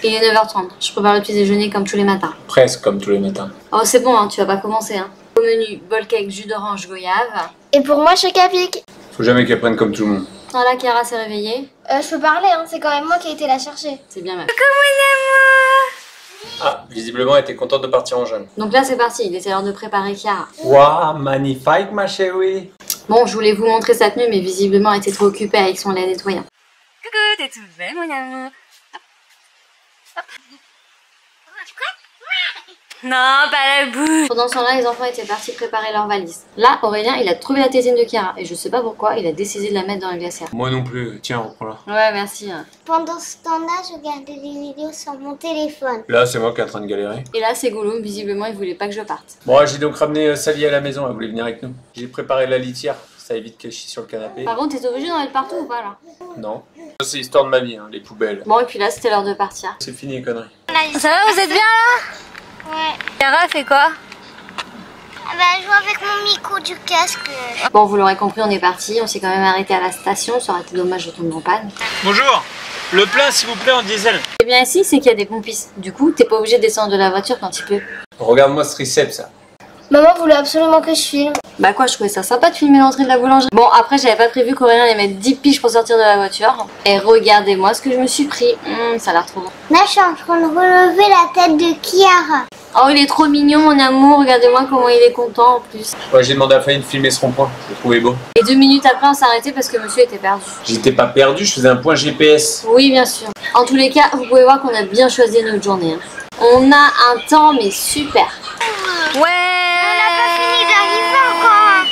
Il est 9h30, je prépare le petit déjeuner comme tous les matins. Presque comme tous les matins. Oh c'est bon, hein, tu vas pas commencer. Hein. Au menu, bol cake, jus d'orange, goyave. Et pour moi, choc à pic. Faut jamais qu'elle prenne comme tout le monde. Voilà, Chiara s'est réveillée. Je peux parler, hein, c'est quand même moi qui ai été la chercher. C'est bien, meuf. Ah, visiblement elle était contente de partir en jeune. Donc là c'est parti, il était l'heure de préparer Chiara. Waouh, magnifique ma chérie. Bon, je voulais vous montrer sa tenue, mais visiblement elle était trop occupée avec son lait nettoyant. Coucou, t'es toute belle mon amour. Non, pas la bouche. Pendant ce temps-là, les enfants étaient partis préparer leurs valises. Là, Aurélien, il a trouvé la tétine de Chiara. Et je sais pas pourquoi, il a décidé de la mettre dans le glacière. Moi non plus, tiens, reprends-la. Ouais, merci. Pendant ce temps-là, je regardais des vidéos sur mon téléphone. Là, c'est moi qui est en train de galérer. Et là, c'est Gollum, visiblement, il voulait pas que je parte. Bon, j'ai donc ramené Sally à la maison, elle voulait venir avec nous. J'ai préparé la litière, ça évite qu'elle chie sur le canapé. Par contre, t'es obligé d'en mettre partout ou pas là? Non. Ça, c'est l'histoire de ma vie, hein, les poubelles. Bon, et puis là, c'était l'heure de partir. C'est fini les conneries. Ça va, vous êtes bien là? Ouais. Chiara fait quoi? Bah, je joue avec mon micro du casque. Bon, vous l'aurez compris, on est parti. On s'est quand même arrêté à la station. Ça aurait été dommage de tomber en panne. Bonjour, le plein s'il vous plaît en diesel. Et bien ici, c'est qu'il y a des pompistes. Du coup, t'es pas obligé de descendre de la voiture quand il pleut. Regarde-moi ce triceps, ça. Maman voulait absolument que je filme. Bah quoi, je trouvais ça sympa de filmer l'entrée de la boulangerie. Bon, après, j'avais pas prévu qu'Aurélien allait mettre 10 piges pour sortir de la voiture. Et regardez-moi ce que je me suis pris. Ça a l'air trop bon. Là, je suis en train de relever la tête de Chiara. Oh, il est trop mignon, mon amour. Regardez-moi comment il est content en plus. Ouais, j'ai demandé à Fanny de filmer ce rond-point, je le trouvais beau. Et 2 minutes après, on s'est arrêté parce que monsieur était perdu. J'étais pas perdu, je faisais un point GPS. Oui, bien sûr. En tous les cas, vous pouvez voir qu'on a bien choisi notre journée. Hein. On a un temps, mais super. Ouais. Fini d'arriver encore.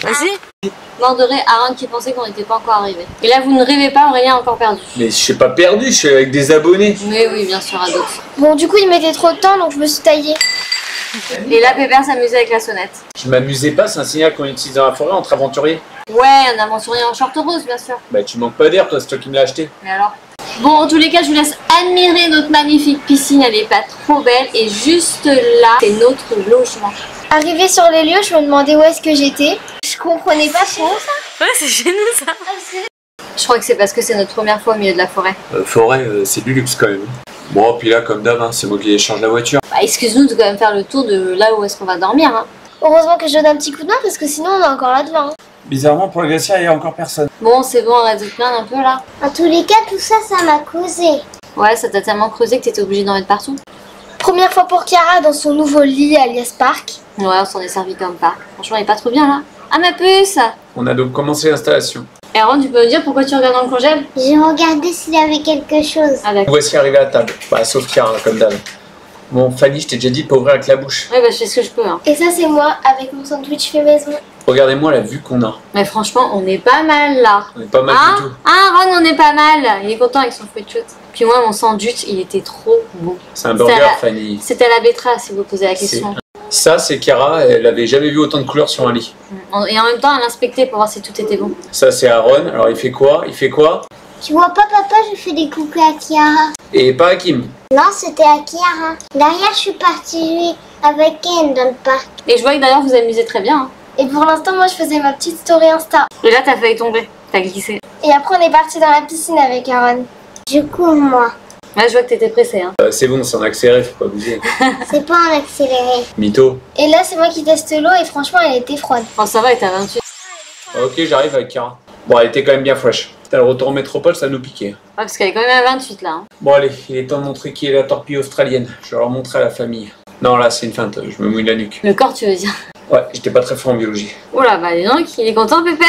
Vas-y. Mort de rire, Aaron qui pensait qu'on n'était pas encore arrivé. Et là, vous ne rêvez pas, Aurélien a encore perdu. Mais je suis pas perdu, je suis avec des abonnés. Mais oui, bien sûr, à d'autres. Bon, du coup, il mettait trop de temps, donc je me suis taillée. Et là, Pépère s'amusait avec la sonnette. Je m'amusais pas, c'est un signal qu'on utilise dans la forêt entre aventuriers. Ouais, un aventurier en short rose, bien sûr. Bah tu manques pas d'air, toi, c'est toi qui me l'as acheté. Mais alors? Bon, en tous les cas, je vous laisse admirer notre magnifique piscine. Elle est pas trop belle. Et juste là, c'est notre logement. Arrivée sur les lieux, je me demandais où est-ce que j'étais. Je comprenais pas trop ça. Ouais, c'est chez nous, ça. Je crois que c'est parce que c'est notre première fois au milieu de la forêt. Forêt, c'est du luxe quand même. Bon, puis là, comme d'hab, hein, c'est moi qui échange la voiture. Bah, excuse-nous de quand même faire le tour de là où est-ce qu'on va dormir. Hein. Heureusement que je donne un petit coup de main parce que sinon on est encore là devant. Bizarrement, pour le glacier, il y a encore personne. Bon, c'est bon, arrête de te plaindre un peu là. En tous les cas, tout ça, ça m'a causé. Ouais, ça t'a tellement creusé que t'étais obligé d'en mettre partout. Première fois pour Chiara dans son nouveau lit alias parc. Ouais, on s'en est servi comme parc. Franchement, il est pas trop bien là. Ah, ma puce! On a donc commencé l'installation. Aaron, tu peux me dire pourquoi tu regardes dans le congèle? J'ai regardé s'il y avait quelque chose. Ah, d'accord. Voici arrivé à table. Bah, sauf Chiara, comme d'hab. Bon, Fanny, je t'ai déjà dit de pas ouvrir avec la bouche. Ouais, bah, je fais ce que je peux. Hein. Et ça c'est moi avec mon sandwich fait maison. Regardez-moi la vue qu'on a. Mais franchement, on est pas mal là. On est pas mal Hein? du tout. Ah, Ron, on est pas mal. Il est content avec son fruit de chute. Puis moi, mon sandwich, il était trop bon. C'est un burger, C'était à la- Fanny. C'était à la betterave, si vous posez la question. Ça, c'est Chiara, elle avait jamais vu autant de couleurs sur un lit. Et en même temps, elle inspectait pour voir si tout était bon. Ça, c'est Aaron. Alors, il fait quoi? Il fait quoi? Tu vois pas, papa, je fais des coucous à Chiara. Et pas Hakim. Non, c'était à Chiara. Derrière, je suis partie jouer avec elle dans le parc. Et je vois que d'ailleurs, vous amusez très bien. Hein. Et pour l'instant moi je faisais ma petite story Insta. Et là, t'as failli tomber. T'as glissé. Et après on est parti dans la piscine avec Aaron. Je cours, moi. Là, je vois que t'étais pressé. Hein. C'est bon, c'est en accéléré, faut pas bouger. C'est pas en accéléré. Mytho. Et là c'est moi qui teste l'eau et franchement elle était froide. Oh, ça va, et t'as 28. Ok, j'arrive avec Chiara. Bon, elle était quand même bien fraîche. Putain, le retour en métropole, ça nous piquait. Ouais, parce qu'elle est quand même à 28 là. Hein. Bon, allez, il est temps de montrer qui est la torpille australienne. Je vais leur montrer à la famille. Non, là, c'est une feinte, je me mouille la nuque. Le corps, tu veux dire? Ouais, j'étais pas très fort en biologie. Oula, bah dis donc, il est content, Pépère.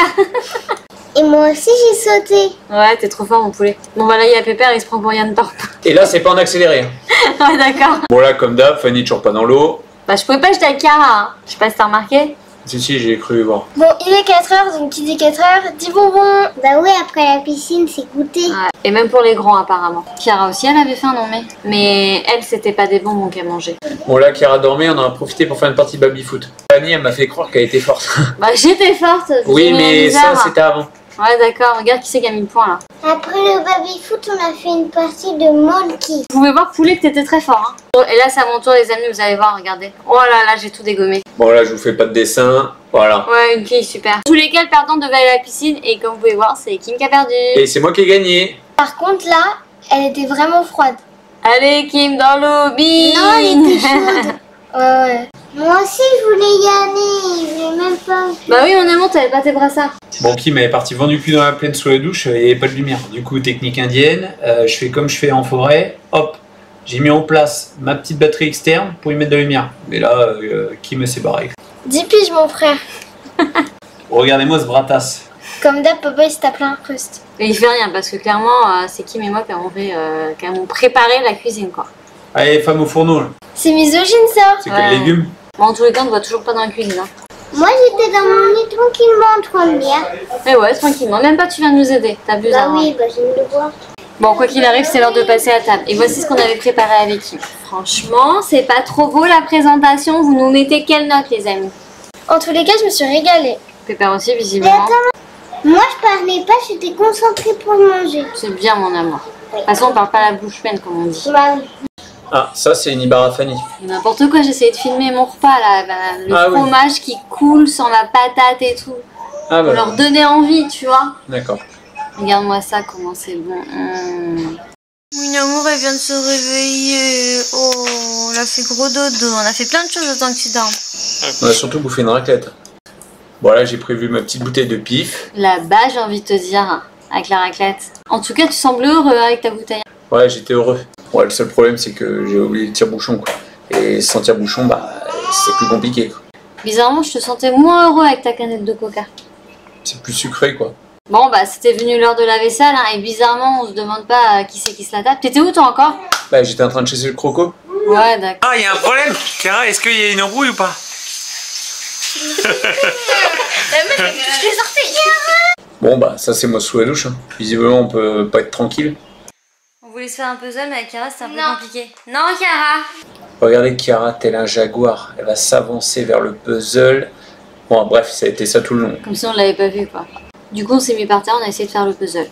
Et moi aussi, j'ai sauté. Ouais, t'es trop fort, mon poulet. Bon, bah là, il y a Pépère, il se prend pour Yann Torp. Et là, c'est pas en accéléré. Hein. Ouais, d'accord. Bon, là, comme d'hab, Fanny toujours pas dans l'eau. Bah, je pouvais pas jeter à Chiara. Hein. Je sais pas si t'as remarqué. Si, j'ai cru voir. Bon il est 4h donc qui dit 4h dit bonbon. Bah ouais, après la piscine, c'est goûter. Ouais. Et même pour les grands, apparemment. Chiara aussi, elle avait faim, non mais elle, c'était pas des bonbons qu'elle mangeait. Bon, là, Chiara dormait, on en a profité pour faire une partie baby-foot. Fanny, elle m'a fait croire qu'elle était forte. Bah, j'étais forte. Oui, j'ai mis un mais ça, bizarre. c'était avant. Ouais, d'accord. Regarde qui c'est qui a mis le point là. Après le baby-foot, on a fait une partie de Monkey. Vous pouvez voir, Poulet, que t'étais très fort. Hein. Et là, c'est à mon tour, les amis, vous allez voir, regardez. Oh là là, j'ai tout dégommé. Bon, là, je vous fais pas de dessin. Voilà. Ouais, une fille, super. Tous les cas, le perdant devait aller à la piscine. Et comme vous pouvez voir, c'est Kim qui a perdu. Et c'est moi qui ai gagné. Par contre, là, elle était vraiment froide. Allez, Kim, dans l'eau, bim. Non, elle était chaude. Ouais. Moi aussi, je voulais y aller. Je voulais même pas. Bah oui, on est monté, t'avais pas tes brassards. Bon, Kim, elle est partie vendre du cul dans la plaine sous la douche, il n'y avait pas de lumière. Du coup, technique indienne, je fais comme je fais en forêt, hop, j'ai mis en place ma petite batterie externe pour y mettre de la lumière. Mais là, Kim s'est barré. 10 piges, mon frère. Regardez-moi ce bratas. Comme d'hab, papa, il se tape plein incruste. Et il fait rien parce que clairement, c'est Kim et moi qui avons préparé la cuisine, quoi. Allez, femme au fourneau, là. C'est misogyne, ça. C'est que les légumes. Bon, en tous les cas, on ne voit toujours pas dans la cuisine. Hein. Moi, j'étais dans mon lit tranquillement en train de lire. Mais ouais, tranquillement. Même pas, tu viens de nous aider. T'abuses. Bah Hein. oui, bah je viens de le voir. Bon, quoi qu'il arrive, c'est l'heure de passer à table. Et voici ce qu'on avait préparé avec Kim. Franchement, c'est pas trop beau la présentation. Vous nous mettez quelle note, les amis? En tous les cas, je me suis régalée. Pépère aussi, Mais visiblement. attends, moi je parlais pas, j'étais concentrée pour manger. C'est bien, mon amour. De toute façon, on parle pas la bouche pleine, comme on dit. Bah oui. Ah, ça, c'est une Ibarra Fanny. N'importe quoi, j'essayais de filmer mon repas, là. Le Ah oui. fromage qui coule sans la patate et tout. Ah, Pour leur donner envie, tu vois. D'accord. Regarde-moi ça, comment c'est bon. Mon amour, elle vient de se réveiller. Oh, on a fait gros dodo. On a fait plein de choses autant que tu dormes. On a surtout bouffé une raclette. Bon, là, j'ai prévu ma petite bouteille de pif. Là-bas, j'ai envie de te dire, avec la raclette. En tout cas, tu sembles heureux avec ta bouteille. Ouais, j'étais heureux. Ouais, le seul problème, c'est que j'ai oublié le tire-bouchon, quoi. Et sans tire-bouchon, bah, c'est plus compliqué, quoi. Bizarrement, je te sentais moins heureux avec ta canette de coca. C'est plus sucré, quoi. Bon, bah, c'était venu l'heure de la vaisselle, hein, et bizarrement, on se demande pas qui c'est qui se la tape. T'étais où, toi, encore? Bah, j'étais en train de chasser le croco. Ouais, d'accord. Ah, il y a un problème. Clara, est-ce qu'il y a une embrouille ou pas? Bon, bah, ça, c'est moi sous la douche. Hein. Visiblement, on peut pas être tranquille. On voulait se faire un puzzle, mais avec Chiara, c'était un peu compliqué. Non, Chiara! Regardez Chiara, tel un jaguar. Elle va s'avancer vers le puzzle. Bon, bref, ça a été ça tout le long. Comme si on l'avait pas vu, quoi. Du coup, on s'est mis par terre, on a essayé de faire le puzzle.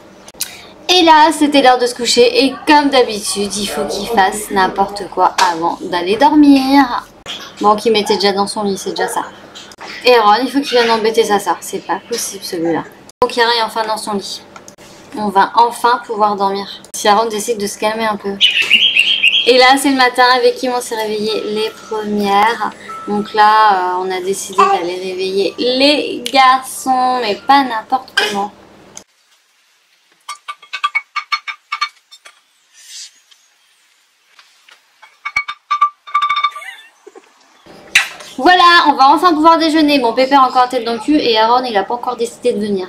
Et là, c'était l'heure de se coucher. Et comme d'habitude, il faut qu'il fasse n'importe quoi avant d'aller dormir. Bon, qu'il mettait déjà dans son lit, c'est déjà ça. Et Ron, il faut qu'il vienne embêter sa soeur. C'est pas possible, celui-là. Donc, Chiara est enfin dans son lit. On va enfin pouvoir dormir. Si Aaron décide de se calmer un peu. Et là, c'est le matin avec qui on s'est réveillé les premières. Donc là, on a décidé d'aller réveiller les garçons, mais pas n'importe comment. Voilà, on va enfin pouvoir déjeuner. Bon, Pépère a encore la tête dans le cul et Aaron, il a pas encore décidé de venir.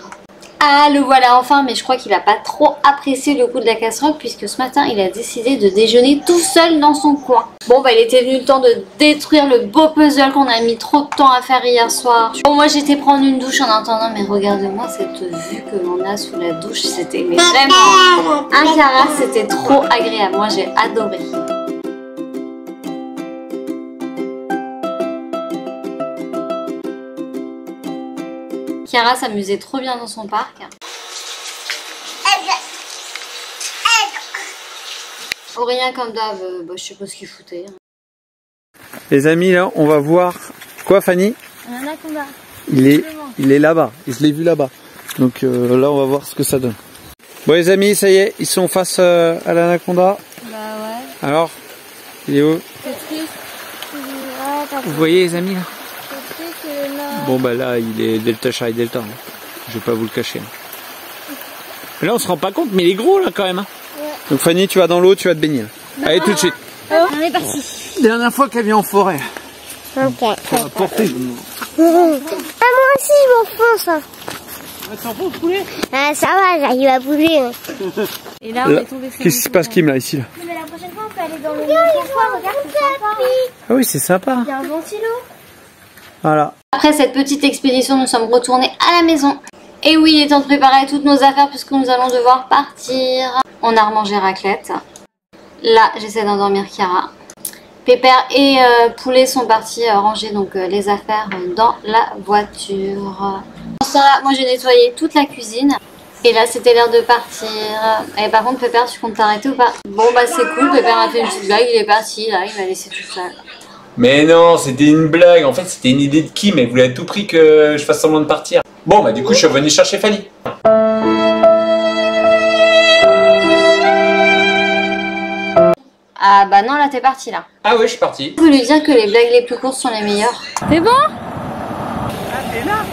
Ah, le voilà enfin, mais je crois qu'il a pas trop apprécié le coup de la casserole puisque ce matin, il a décidé de déjeuner tout seul dans son coin. Bon, bah, il était venu le temps de détruire le beau puzzle qu'on a mis trop de temps à faire hier soir. Bon, moi, j'étais prendre une douche en attendant, mais regardez-moi cette vue que l'on a sous la douche. C'était vraiment un Chiara, c'était trop agréable. Moi, j'ai adoré. Chiara s'amusait trop bien dans son parc. Aurélien, comme d'hab, bah, je sais pas ce qu'il foutait. Les amis, là, on va voir... Quoi, Fanny? Un anaconda. Il est là-bas. Je l'ai vu là-bas. Donc là, on va voir ce que ça donne. Bon, les amis, ça y est, ils sont face à l'anaconda. Bah ouais. Alors, il est où? C'est triste. Vous voyez, les amis, là? C'est triste, là. Bon, bah là, il est Delta Charlie Delta. Hein. Je vais pas vous le cacher. Mais là, on se rend pas compte, mais il est gros, là, quand même. Hein. Ouais. Donc, Fanny, tu vas dans l'eau, tu vas te baigner. Là. Allez, tout de suite. On est parti. Dernière fois qu'elle vient en forêt. Ok. On va porter. Ah, moi aussi, je m'enfonce. Ah, ça va, j'arrive à bouger. Et là, on est tombé sur Qu'est-ce qui se passe, Kim, là, ici là? Mais la prochaine fois, on peut aller dans le confort. Regarde, c'est sympa. Ah oui, c'est sympa. Il y a un ventilo. Voilà. Après cette petite expédition, nous sommes retournés à la maison. Et oui, il est temps de préparer toutes nos affaires puisque nous allons devoir partir. On a remangé raclette. Là, j'essaie d'endormir Chiara. Pépère et Poulet sont partis ranger donc les affaires dans la voiture. Dans ce temps-là, moi j'ai nettoyé toute la cuisine. Et là c'était l'heure de partir. Et par contre Pépère, tu comptes t'arrêter ou pas? Bon bah c'est cool, Pépère m'a fait une petite blague, il est parti là, il m'a laissé tout seul. Mais non, c'était une blague. En fait, c'était une idée de Kim. Elle voulait à tout prix que je fasse semblant de partir. Bon, bah du coup, je suis revenu chercher Fanny. Ah bah non, là t'es parti là. Ah ouais, je suis parti. Je veux lui dire que les blagues les plus courtes sont les meilleures. C'est bon? Ah, t'es là.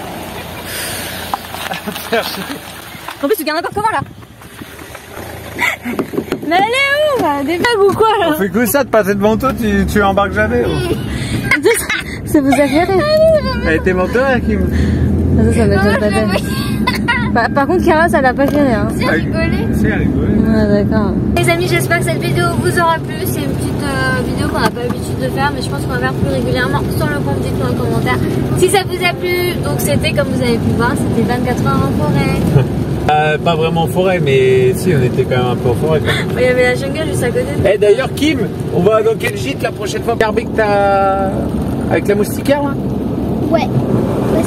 En plus tu gardes n'importe comment là. Mais elle est où? Des blagues ou quoi là? On fait que ça de passer devant toi, tu embarques jamais. Ça vous a fait rire? Elle était menteur, Kim. Ça m'étonne pas d'elle. Par contre Chiara ça l'a pas fait rire. C'est rigolé. C'est rigolo. Ah d'accord. Les amis, j'espère que cette vidéo vous aura plu. C'est une petite vidéo qu'on n'a pas l'habitude de faire, mais je pense qu'on va faire plus régulièrement sur le compte. Dites-nous en commentaire si ça vous a plu. Donc c'était, comme vous avez pu voir, c'était 24 heures en forêt. Pas vraiment en forêt, mais si, on était quand même un peu en forêt. Il y avait la jungle juste à côté. Eh d'ailleurs, Kim, on va dans quel gîte la prochaine fois? Avec avec la moustiquaire là? Ouais.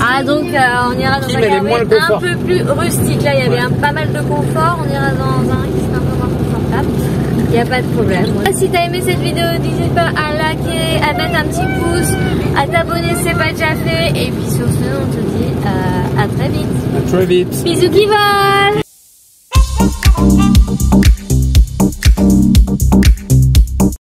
Ah donc on ira dans Kim, un elle est moins le cabaret un confort. peu plus rustique. Là il y avait pas mal de confort. On ira dans un qui sera un peu moins confortable. Il n'y a pas de problème. Si t'as aimé cette vidéo, n'hésite pas à liker, à mettre un petit pouce, à t'abonner si c'est pas déjà fait. Et puis sur ce, on te dit à très vite. À très vite. Bisous qui volent.